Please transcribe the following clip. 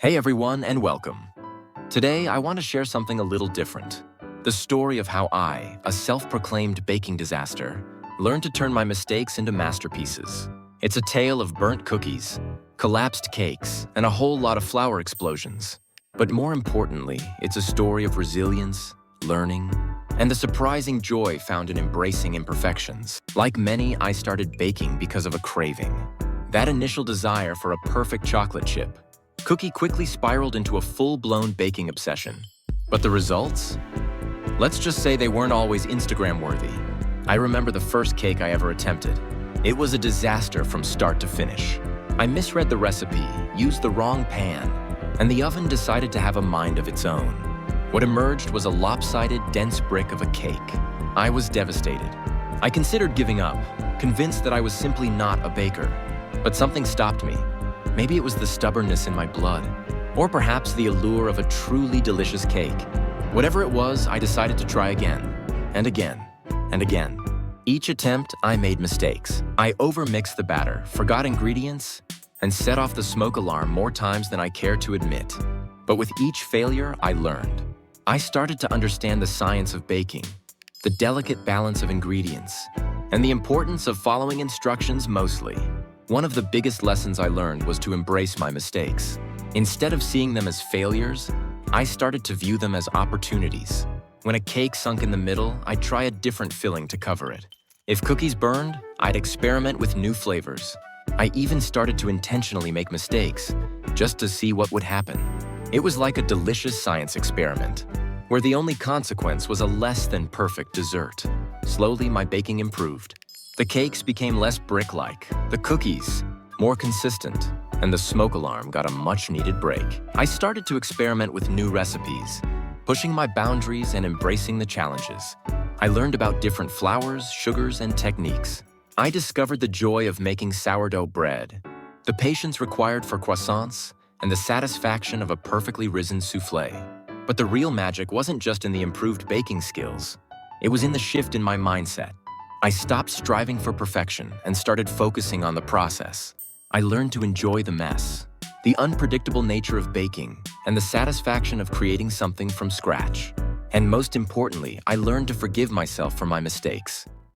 Hey everyone, and welcome. Today, I want to share something a little different. The story of how I, a self-proclaimed baking disaster, learned to turn my mistakes into masterpieces. It's a tale of burnt cookies, collapsed cakes, and a whole lot of flour explosions. But more importantly, it's a story of resilience, learning, and the surprising joy found in embracing imperfections. Like many, I started baking because of a craving. That initial desire for a perfect chocolate chip cookie quickly spiraled into a full-blown baking obsession. But the results? Let's just say they weren't always Instagram-worthy. I remember the first cake I ever attempted. It was a disaster from start to finish. I misread the recipe, used the wrong pan, and the oven decided to have a mind of its own. What emerged was a lopsided, dense brick of a cake. I was devastated. I considered giving up, convinced that I was simply not a baker. But something stopped me. Maybe it was the stubbornness in my blood, or perhaps the allure of a truly delicious cake. Whatever it was, I decided to try again, and again, and again. Each attempt, I made mistakes. I overmixed the batter, forgot ingredients, and set off the smoke alarm more times than I cared to admit. But with each failure, I learned. I started to understand the science of baking, the delicate balance of ingredients, and the importance of following instructions mostly. One of the biggest lessons I learned was to embrace my mistakes. Instead of seeing them as failures, I started to view them as opportunities. When a cake sunk in the middle, I'd try a different filling to cover it. If cookies burned, I'd experiment with new flavors. I even started to intentionally make mistakes, just to see what would happen. It was like a delicious science experiment, where the only consequence was a less than perfect dessert. Slowly, my baking improved. The cakes became less brick-like, the cookies more consistent, and the smoke alarm got a much-needed break. I started to experiment with new recipes, pushing my boundaries and embracing the challenges. I learned about different flours, sugars, and techniques. I discovered the joy of making sourdough bread, the patience required for croissants, and the satisfaction of a perfectly risen soufflé. But the real magic wasn't just in the improved baking skills. It was in the shift in my mindset. I stopped striving for perfection and started focusing on the process. I learned to enjoy the mess, the unpredictable nature of baking, and the satisfaction of creating something from scratch. And most importantly, I learned to forgive myself for my mistakes.